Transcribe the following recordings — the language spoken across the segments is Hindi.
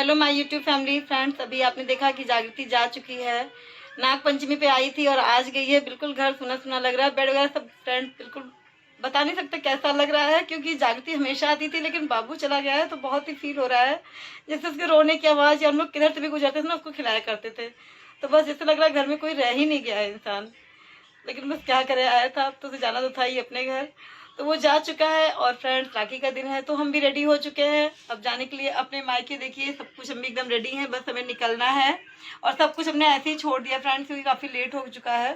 Hello my YouTube family friends. अभी आपने देखा कि जागृति जा चुकी है, नाग पंचमी पे आई थी और आज गई है। बिल्कुल घर सुना सुना लग रहा है, बेड वगैरह सब फ्रेंड्स बिल्कुल बता नहीं सकते कैसा लग रहा है, क्योंकि जागृति हमेशा आती थी लेकिन बाबू चला गया है तो बहुत ही फील हो रहा है। जैसे उसके रोने की आवाज़, या हम लोग किधर से भी गुजरते थे ना उसको खिलाया करते थे, तो बस जैसे लग रहा है घर में कोई रह ही नहीं गया है इंसान। लेकिन बस क्या करे, आया था तो उसे जाना तो था ही अपने घर, तो वो जा चुका है। और फ्रेंड्स राखी का दिन है तो हम भी रेडी हो चुके हैं अब जाने के लिए अपने मायके। देखिए सब कुछ हम भी एकदम रेडी हैं, बस हमें निकलना है। और सब कुछ हमने ऐसे ही छोड़ दिया फ्रेंड्स, क्योंकि काफ़ी लेट हो चुका है।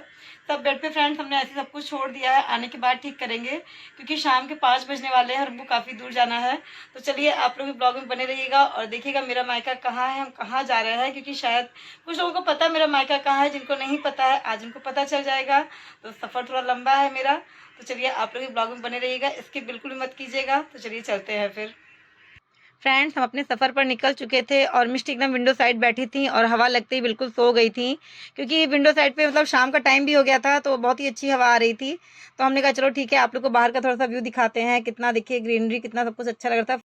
सब बेड पे फ्रेंड्स हमने ऐसे सब कुछ छोड़ दिया है, आने के बाद ठीक करेंगे क्योंकि शाम के 5 बजने वाले हैं और हमको काफ़ी दूर जाना है। तो चलिए आप लोग भी ब्लॉग में बने रहिएगा और देखिएगा मेरा मायका कहाँ है, हम कहाँ जा रहे हैं, क्योंकि शायद कुछ लोगों को पता है मेरा मायका कहाँ है, जिनको नहीं पता है आज उनको पता चल जाएगा। तो सफ़र थोड़ा लंबा है मेरा, तो चलिए आप लोग भी ब्लॉग में बने रहिएगा, इसकी बिल्कुल भी मत कीजिएगा। तो चलिए चलते हैं फिर। फ्रेंड्स हम अपने सफ़र पर निकल चुके थे और मिष्टी एकदम विंडो साइड बैठी थी और हवा लगते ही बिल्कुल सो गई थी, क्योंकि विंडो साइड पे मतलब शाम का टाइम भी हो गया था तो बहुत ही अच्छी हवा आ रही थी। तो हमने कहा चलो ठीक है आप लोग को बाहर का थोड़ा सा व्यू दिखाते हैं, कितना देखिए ग्रीनरी, कितना सब कुछ अच्छा लग रहा था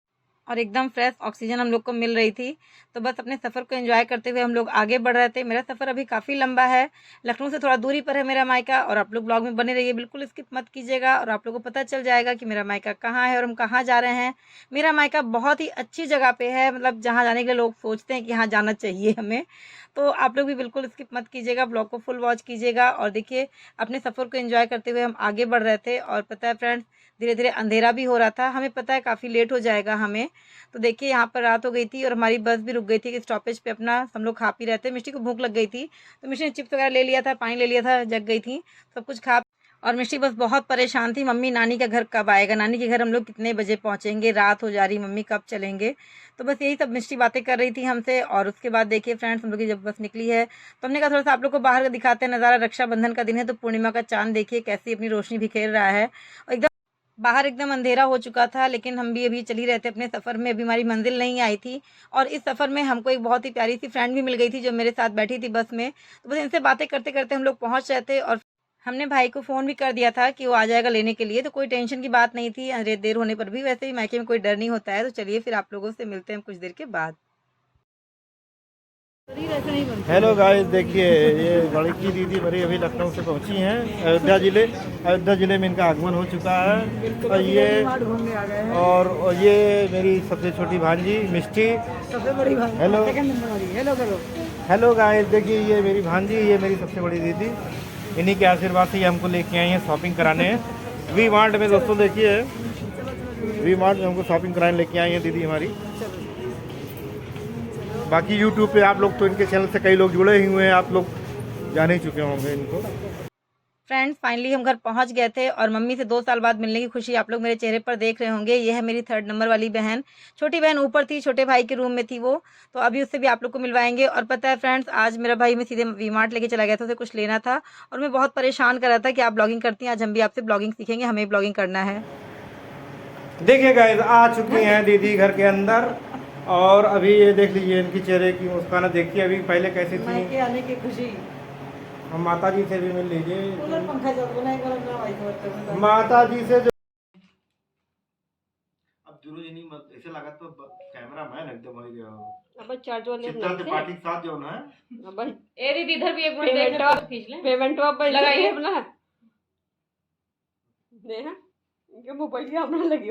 और एकदम फ्रेश ऑक्सीजन हम लोग को मिल रही थी। तो बस अपने सफ़र को एंजॉय करते हुए हम लोग आगे बढ़ रहे थे। मेरा सफ़र अभी काफ़ी लंबा है, लखनऊ से थोड़ा दूरी पर है मेरा मायका। और आप लोग ब्लॉग में बने रहिए, बिल्कुल स्किप मत कीजिएगा और आप लोगों को पता चल जाएगा कि मेरा मायका कहाँ है और हम कहाँ जा रहे हैं। मेरा मायका बहुत ही अच्छी जगह पे है, मतलब जहाँ जाने के लिए लोग सोचते हैं कि यहाँ जाना चाहिए हमें। तो आप लोग भी बिल्कुल स्किप मत कीजिएगा, ब्लॉग को फुल वॉच कीजिएगा और देखिए अपने सफ़र को एंजॉय करते हुए हम आगे बढ़ रहे थे। और पता है फ्रेंड्स धीरे धीरे अंधेरा भी हो रहा था, हमें पता है काफ़ी लेट हो जाएगा हमें। तो देखिए यहाँ पर रात हो गई थी और हमारी बस भी रुक गई थी कि स्टॉपेज पे अपना हम लोग खा पी रहे थे। मिष्टी को भूख लग गई थी तो मिष्टी ने चिप्स वगैरह ले लिया था, पानी ले लिया था, जग गई थी सब कुछ खा। और मिष्टी बस बहुत परेशान थी, मम्मी नानी का घर कब आएगा, नानी के घर हम लोग कितने बजे पहुँचेंगे, रात हो जा रही, मम्मी कब चलेंगे। तो बस यही सब मिष्टी बातें कर रही थी हमसे। और उसके बाद देखिए फ्रेंड्स हम लोग की जब बस निकली है तो हमने कहा थोड़ा सा आप लोग को बाहर का दिखाते हैं नज़ारा। रक्षाबंधन का दिन है तो पूर्णिमा का चांद देखिए कैसी अपनी रोशनी बिखेर रहा है। और एकदम बाहर एकदम अंधेरा हो चुका था लेकिन हम भी अभी चल ही रहे थे अपने सफ़र में, अभी हमारी मंजिल नहीं आई थी। और इस सफ़र में हमको एक बहुत ही प्यारी सी फ्रेंड भी मिल गई थी जो मेरे साथ बैठी थी बस में। तो बस इनसे बातें करते करते हम लोग पहुंच रहे थे और हमने भाई को फ़ोन भी कर दिया था कि वो आ जाएगा लेने के लिए, तो कोई टेंशन की बात नहीं थी देर होने पर भी। वैसे भी मायके में कोई डर नहीं होता है। तो चलिए फिर आप लोगों से मिलते हैं कुछ देर के बाद। हेलो गाइस, देखिए ये लड़की दीदी मेरी अभी लखनऊ से पहुंची हैं अयोध्या ज़िले में इनका आगमन हो चुका है। और ये मेरी सबसे छोटी भांजी मिष्टी, सबसे बड़ी भांजी। हेलो हेलो करो। हेलो गाइस, देखिए ये मेरी भांजी, ये मेरी सबसे बड़ी दीदी। इन्हीं के आशीर्वाद से ये हमको लेके आई हैं शॉपिंग कराने वी मार्ट में। दोस्तों देखिए वी मार्ट में हमको शॉपिंग कराने लेके आई हैं दीदी हमारी। बाकी यूट्यूब पे आप लोग तो इनके चैनल से कई लोग जुड़े ही हुए हैं, आप लोग जान ही चुके होंगे इनको। फ्रेंड्स फाइनली हम घर पहुंच गए थे और मम्मी से 2 साल बाद मिलने की खुशी आप लोग मेरे चेहरे पर देख रहे होंगे। ये है मेरी 3rd नंबर वाली बहन, छोटी बहन ऊपर थी, छोटे भाई के रूम में थी वो, तो अभी उससे भी आप लोग को मिलवाएंगे। और पता है फ्रेंड्स आज मेरा भाई में सीधे वी मार्ट लेके चला गया था, उसे कुछ लेना था और मैं बहुत परेशान कर रहा था कि आप ब्लॉगिंग करती हैं, आज हम भी आपसे ब्लॉगिंग सीखेंगे, हमें ब्लॉगिंग करना है। देखिए गाइस आ चुकी हैं दीदी घर के अंदर और अभी ये देख लीजिए इनकी चेहरे की मुस्कान देखिए अभी पहले कैसी थी। मायके आने की खुशी। हम माता जी से भी मिल लीजिए, कूलर पंखा चल रहा है, गरम ना भाई तो माता जी से जो अब दुनू जनी मत ऐसे लागत तो कैमरा मैन एकदम हो गया हो। अब चार्ज वाले चित्रा त्रिपाठी के साथ जो ना अब ए दीदी इधर भी एक मिनट देख ले, खींच ले पेमेंट अब लगाइए अपना देखा इनके मोबाइल अपना लगी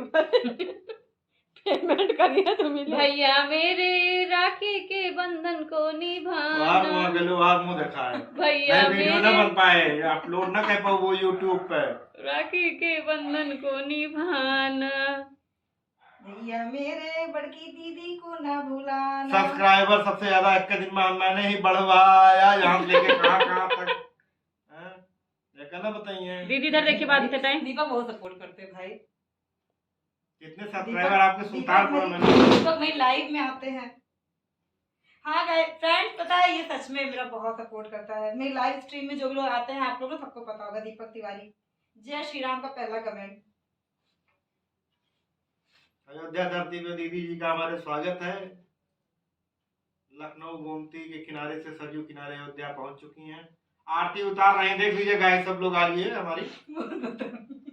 पेमेंट करिए तो मिले। भैया मेरे राखी के बंधन को निभाना, मुंह देखा है भैया वीडियो ना बन पाए, अपलोड ना कर पाओ वो यूट्यूब पे। राखी के बंधन को निभाना, भैया मेरे बड़की दीदी को ना भुलाना। सब्सक्राइबर सबसे ज्यादा एक के दिन में मैंने ही बढ़वाया, यहाँ से लेके कहाँ तक देखा ना, बताइए दीदी इधर देखिए बात करते टाइम। दीपक बहुत सपोर्ट करते हैं भाई, कितने सब्सक्राइबर आपके सुल्तानपुर में। दीपक मेरी लाइव में आते हैं। हाँ गाइस फ्रेंड्स पता है ये सच में मेरा बहुत सपोर्ट करता है, मेरी लाइव स्ट्रीम में जो भी लोग आते हैं आप लोगों को सबको पता होगा, दीपक तिवारी जय श्री राम का पहला कमेंट। अयोध्या धरती में दीदी जी का हमारे स्वागत है। लखनऊ गोमती के किनारे से सरयू किनारे अयोध्या पहुंच चुकी हैं। आरती उतार रहे हैं, देख लीजिए गाइस सब लोग आइए हमारी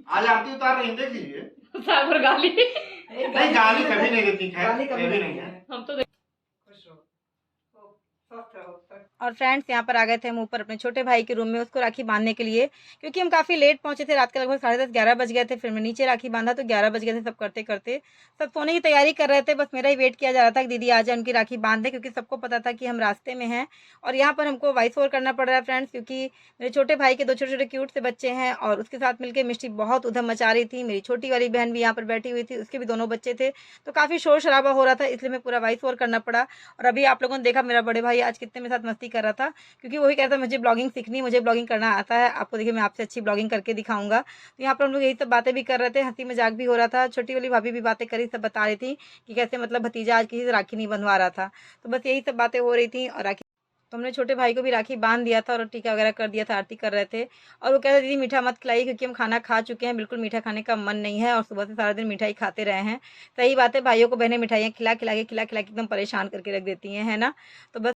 आज आरती उतार रहे हैं, देख लीजिए। सागर गाली नहीं गाली कभी नहीं देती, खैर कभी नहीं है। हम तो खुश रहो। और फ्रेंड्स यहाँ पर आ गए थे हम ऊपर अपने छोटे भाई के रूम में उसको राखी बांधने के लिए, क्योंकि हम काफ़ी लेट पहुँचे थे, रात के लगभग 10:30-11 बज गए थे। फिर मैं नीचे राखी बांधा तो 11 बज गए थे। सब करते करते सब सोने की तैयारी कर रहे थे, बस मेरा ही वेट किया जा रहा था कि दीदी आ जाए उनकी राखी बांध दे, क्योंकि सबको पता था कि हम रास्ते में हैं। और यहाँ पर हमको वॉइस ओवर करना पड़ रहा है फ्रेंड्स, क्योंकि मेरे छोटे भाई के 2 छोटे छोटे क्यूट से बच्चे हैं और उसके साथ मिलकर मिष्टी बहुत उधम मचा रही थी। मेरी छोटी वाली बहन भी यहाँ पर बैठी हुई थी, उसके भी 2 बच्चे थे, तो काफ़ी शोर शराबा हो रहा था, इसलिए मैं पूरा वॉइस ओवर करना पड़ा। और अभी आप लोगों ने देखा मेरा बड़े भाई आज कितने मेरे साथ मस्ती कर रहा था, क्योंकि वही कहता है मुझे ब्लॉगिंग सीखनी, मुझे ब्लॉगिंग करना आता है, आपको देखिए मैं आपसे अच्छी ब्लॉगिंग करके दिखाऊंगा। तो यहाँ पर हम लोग यही सब बातें भी कर रहे थे, हंसी मजाक भी हो रहा था। छोटी वाली भाभी भी बातें करी, सब बता रही थी कि कैसे मतलब भतीजा आज किसी से राखी नहीं बंधवा रहा था। तो बस यही सब बातें हो रही थी। और राखी तो हमने छोटे भाई को भी राखी बांध दिया था और टीका वगैरह कर दिया था, आरती कर रहे थे। और वो कहते दीदी मीठा मत खिलाइए, क्योंकि हम खाना खा चुके हैं, बिल्कुल मीठा खाने का मन नहीं है और सुबह से सारा दिन मिठाई खाते रहे हैं। सही बात है, भाइयों को बहनें मिठाइयाँ खिला खिला के एकदम परेशान करके रख देती हैं, है ना। तो बस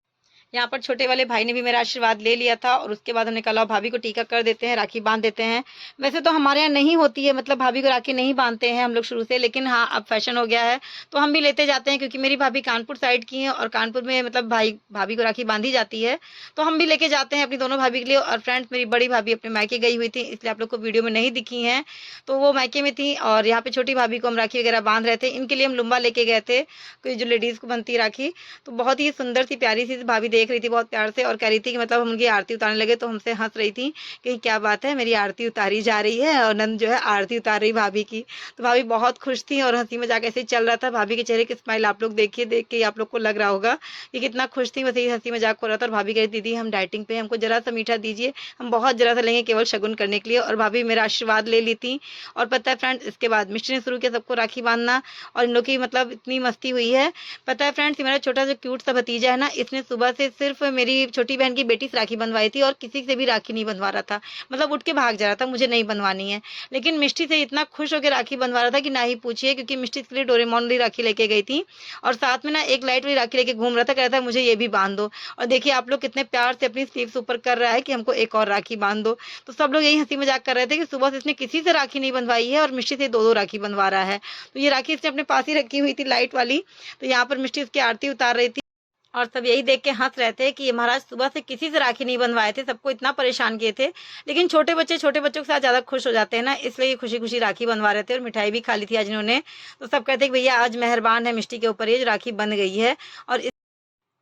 यहाँ पर छोटे वाले भाई ने भी मेरा आशीर्वाद ले लिया था और उसके बाद हमने कहा भाभी को टीका कर देते हैं, राखी बांध देते हैं। वैसे तो हमारे यहाँ नहीं होती है, मतलब भाभी को राखी नहीं बांधते हैं हम लोग शुरू से, लेकिन हाँ अब फैशन हो गया है तो हम भी लेते जाते हैं, क्योंकि मेरी भाभी कानपुर साइड की है और कानपुर में मतलब भाभी को राखी बांधी जाती है, तो हम भी लेके जाते हैं अपनी दोनों भाभी के लिए। और फ्रेंड्स मेरी बड़ी भाभी अपने मायके गई हुई थी, इसलिए आप लोग को वीडियो में नहीं दिखी हैं, तो वो मायके में थी। और यहाँ पे छोटी भाभी को हम राखी वगैरह बांध रहे थे, इनके लिए हम लुम्बा लेके गए थे, कोई जो लेडीज़ को बनती राखी, तो बहुत ही सुंदर सी प्यारी सी भाभी देख रही थी बहुत प्यार से, और कह रही थी कि मतलब हम उनकी आरती उतारने लगे तो हमसे हंस रही थी कि क्या बात है मेरी आरती उतारी जा रही है और नंद जो है आरती उतार रही भाभी की। तो भाभी बहुत खुश थी और हंसी मजाक ऐसे चल रहा था। भाभी के चेहरे की स्माइल आप लोग देखिए, देख के आप लोग को लग रहा होगा कि कितना खुश थी, बस यही हंसी मजाक हो रहा था। और भाभी कह रही दीदी हम डाइटिंग पे, हमको जरा सा मीठा दीजिए, हम बहुत जरा सा लेंगे केवल शगुन करने के लिए। और भाभी मेरा आशीर्वाद ले ली थी। और पता है फ्रेंड्स इसके बाद मिष्टी ने शुरू किया सबको राखी बांधना, और इन लोग की मतलब इतनी मस्ती हुई है। पता है फ्रेंड्स मेरा छोटा सा क्यूट सा भतीजा है ना, इसने सुबह से सिर्फ मेरी छोटी बहन की बेटी से राखी बंधवाई थी और किसी से भी राखी नहीं बंधवा रहा था, मतलब उठ के भाग जा रहा था मुझे नहीं बंधवानी है। लेकिन मिष्टी से इतना खुश होकर राखी बंधवा रहा था कि ना ही पूछिए, क्योंकि मिष्टी इसके लिए डोरेमोन वाली राखी लेके गई थी और साथ में ना एक लाइट वाली राखी लेके घूम रहा था, कह रहा था मुझे ये भी बांध दो। और देखिए आप लोग कितने प्यार से अपनी स्लीव्स ऊपर कर रहा है कि हमको एक और राखी बांध दो। तो सब लोग यही हंसी मजाक कर रहे थे कि सुबह से इसने किसी से राखी नहीं बंधवाई है और मिष्टी से 2-2 राखी बंधवा रहा है। तो ये राखी इसने अपने पास ही रखी हुई थी लाइट वाली, तो यहाँ पर मिष्टी इसकी आरती उतार रही थी और सब यही देख के हंस रहे थे कि ये महाराज सुबह से किसी से राखी नहीं बंधवाए थे, सबको इतना परेशान किए थे। लेकिन छोटे बच्चों के साथ ज़्यादा खुश हो जाते हैं ना, इसलिए ये खुशी खुशी राखी बंधवा रहे थे और मिठाई भी खा ली थी आज इन्होंने। तो सब कहते हैं कि भैया आज मेहरबान है मिष्टी के ऊपर ये जो राखी बन गई है। और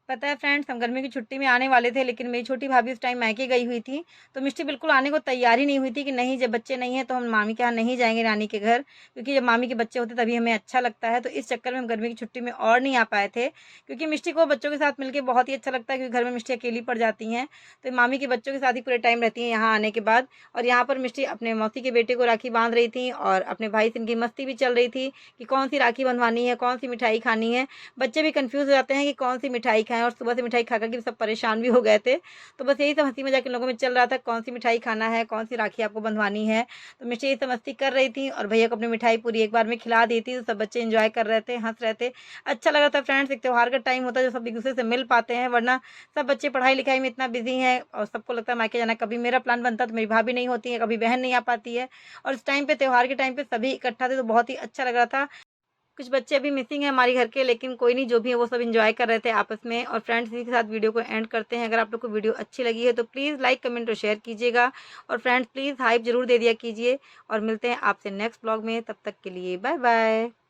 पता है फ्रेंड्स हम गर्मी की छुट्टी में आने वाले थे, लेकिन मेरी छोटी भाभी उस टाइम मायके गई हुई थी, तो मिष्टी बिल्कुल आने को तैयार ही नहीं हुई थी कि नहीं जब बच्चे नहीं हैं तो हम मामी के यहाँ नहीं जाएंगे नानी के घर, क्योंकि जब मामी के बच्चे होते तभी हमें अच्छा लगता है। तो इस चक्कर में हम गर्मी की छुट्टी में और नहीं आ पाए थे, क्योंकि मिष्टी को बच्चों के साथ मिलकर बहुत ही अच्छा लगता है, क्योंकि घर में मिष्टी अकेली पड़ जाती हैं, तो मामी के बच्चों के साथ ही पूरे टाइम रहती हैं यहाँ आने के बाद। और यहाँ पर मिष्टी अपने मौसी के बेटे को राखी बांध रही थी और अपने भाई से इनकी मस्ती भी चल रही थी कि कौन सी राखी बंधवानी है, कौन सी मिठाई खानी है। बच्चे भी कन्फ्यूज़ हो जाते हैं कि कौन सी मिठाई खाएं, और सुबह से मिठाई खा करके सब परेशान भी हो गए थे। तो बस यही सब हंसी मजाक इन लोगों में चल रहा था, कौन सी मिठाई खाना है, कौन सी राखी आपको बंधवानी है। तो मिष्टी ये सब मस्ती कर रही थी और भैया को अपनी मिठाई पूरी एक बार में खिला दी थी, तो सब बच्चे एंजॉय कर रहे थे, हंस रहे थे, अच्छा लग रहा था। फ्रेंड्स एक त्यौहार का टाइम होता है जो सब एक दूसरे से मिल पाते हैं, वरना सब बच्चे पढ़ाई लिखाई में इतना बिजी हैं और सबको लगता है मायके जाना। कभी मेरा प्लान बनता तो मेरी भाभी नहीं होती है, कभी बहन नहीं आ पाती है, और इस टाइम पे त्यौहार के टाइम पे सभी इकट्ठा थे तो बहुत ही अच्छा लग रहा था। कुछ बच्चे अभी मिसिंग है हमारे घर के, लेकिन कोई नहीं, जो भी है वो सब एंजॉय कर रहे थे आपस में। और फ्रेंड्स इसी के साथ वीडियो को एंड करते हैं। अगर आप लोग को वीडियो अच्छी लगी है तो प्लीज़ लाइक कमेंट और शेयर कीजिएगा, और फ्रेंड्स प्लीज़ हाइप जरूर दे दिया कीजिए। और मिलते हैं आपसे नेक्स्ट ब्लॉग में, तब तक के लिए बाय बाय।